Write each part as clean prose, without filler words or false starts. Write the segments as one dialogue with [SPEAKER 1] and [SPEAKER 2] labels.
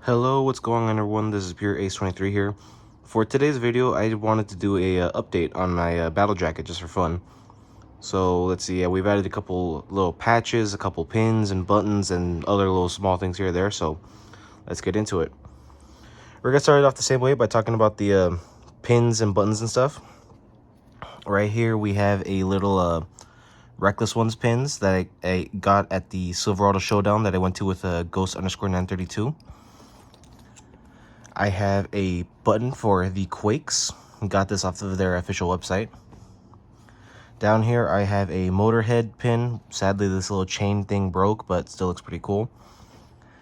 [SPEAKER 1] Hello, what's going on everyone? This is Pure Ace 23 here. For today's video, I wanted to do a update on my battle jacket just for fun. So let's see, we've added a couple little patches, a couple pins and buttons and other little small things here and there, so let's get into it. We're gonna start it off the same way by talking about the pins and buttons and stuff. Right here we have a little Reckless Ones pins that I got at the Silverado Showdown that I went to with Ghost_932. I have a button for the Quakes. Got this off of their official website. Down here I have a Motorhead pin. Sadly this little chain thing broke, but still looks pretty cool.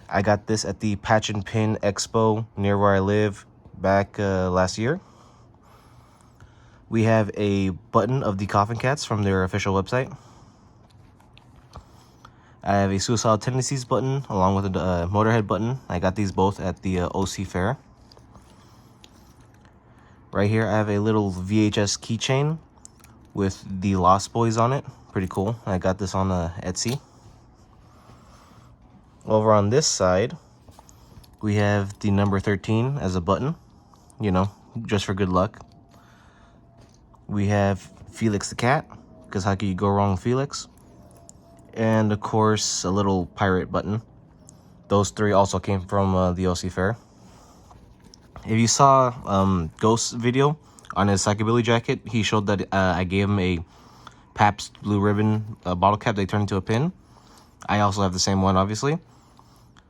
[SPEAKER 1] I got this at the Patch and Pin Expo near where I live back last year. We have a button of the Coffin Cats from their official website. I have a Suicidal Tendencies button along with a Motorhead button. I got these both at the OC Fair. Right here I have a little VHS keychain with the Lost Boys on it. Pretty cool. I got this on Etsy. Over on this side, we have the number 13 as a button, you know, just for good luck. We have Felix the Cat, because how could you go wrong with Felix? And of course, a little pirate button. Those three also came from the OC Fair. If you saw Ghost's video on his Psychobilly jacket, he showed that I gave him a Pabst Blue Ribbon bottle cap they turned into a pin. I also have the same one, obviously.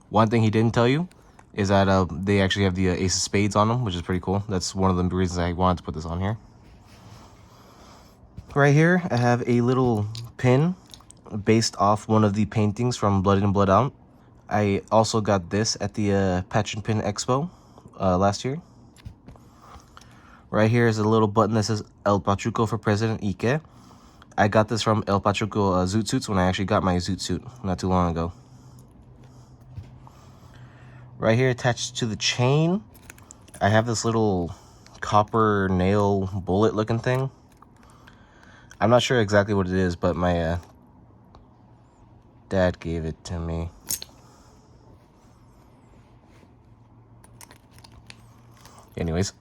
[SPEAKER 1] One thing he didn't tell you is that they actually have the Ace of Spades on them, which is pretty cool. That's one of the reasons I wanted to put this on here. Right here, I have a little pin based off one of the paintings from Blood In and Blood Out. I also got this at the Patch and Pin Expo last year. Right here is a little button that says El Pachuco for President Ike. I got this from El Pachuco Zoot Suits when I actually got my Zoot Suit not too long ago. Right here attached to the chain, I have this little copper nail bullet looking thing. I'm not sure exactly what it is, but my dad gave it to me. Anyways,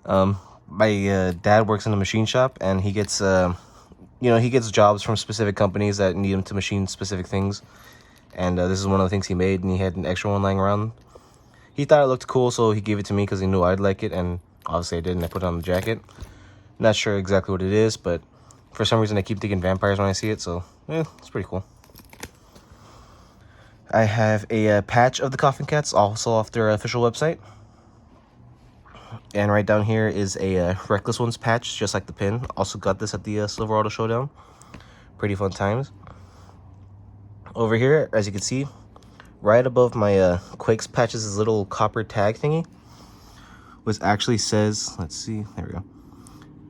[SPEAKER 1] my dad works in a machine shop, and he gets, he gets jobs from specific companies that need him to machine specific things. And this is one of the things he made, and he had an extra one lying around. He thought it looked cool, so he gave it to me because he knew I'd like it, and obviously I did, and I put it on the jacket. Not sure exactly what it is, but for some reason I keep thinking vampires when I see it, so it's pretty cool. I have a patch of the Coffin Cats, also off their official website. And right down here is a Reckless Ones patch, just like the pin. Also got this at the Silverado Showdown. Pretty fun times. Over here, as you can see, right above my Quakes patch is this little copper tag thingy, which actually says, let's see, there we go.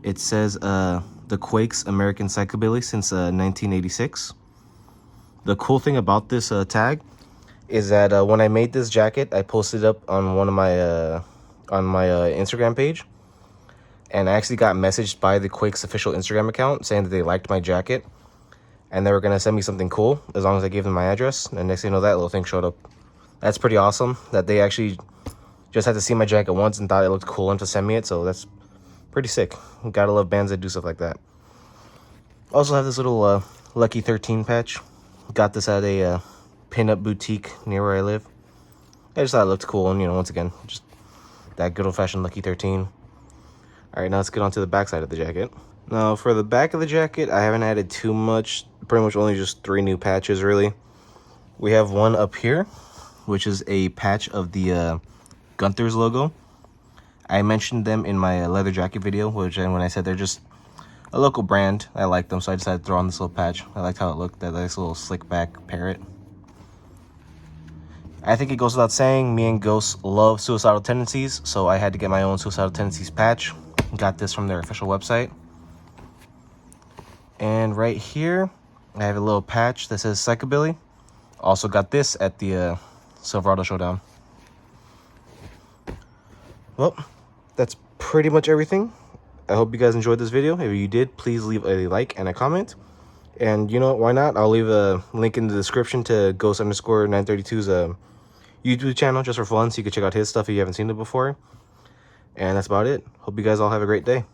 [SPEAKER 1] It says the Quakes American Psychobilly since 1986. The cool thing about this tag is that when I made this jacket, I posted it up on one of my Instagram page, and I actually got messaged by the Quakes official Instagram account saying that they liked my jacket and they were gonna send me something cool as long as I gave them my address. And next thing you know, that little thing showed up. That's pretty awesome that they actually just had to see my jacket once and thought it looked cool enough to send me it. So that's pretty sick. Gotta love bands that do stuff like that. Also have this little Lucky 13 patch. Got this at a pin-up boutique near where I live. I just thought it looked cool, and once again, just that good old-fashioned Lucky 13. All right, now let's get on to the back side of the jacket. Now, for the back of the jacket, I haven't added too much. Pretty much only just 3 new patches, really. We have one up here, which is a patch of the Gunther's logo. I mentioned them in my leather jacket video, when I said they're just a local brand. I like them, so I decided to throw on this little patch. I liked how it looked, that nice little slick back parrot. I think it goes without saying, me and Ghost love Suicidal Tendencies, so I had to get my own Suicidal Tendencies patch. Got this from their official website. And right here, I have a little patch that says Psychobilly. Also got this at the Silverado Showdown. Well, that's pretty much everything. I hope you guys enjoyed this video. If you did, please leave a like and a comment. And you know what, why not? I'll leave a link in the description to Ghost_932's YouTube channel just for fun, so you can check out his stuff if you haven't seen it before. And that's about it. Hope you guys all have a great day.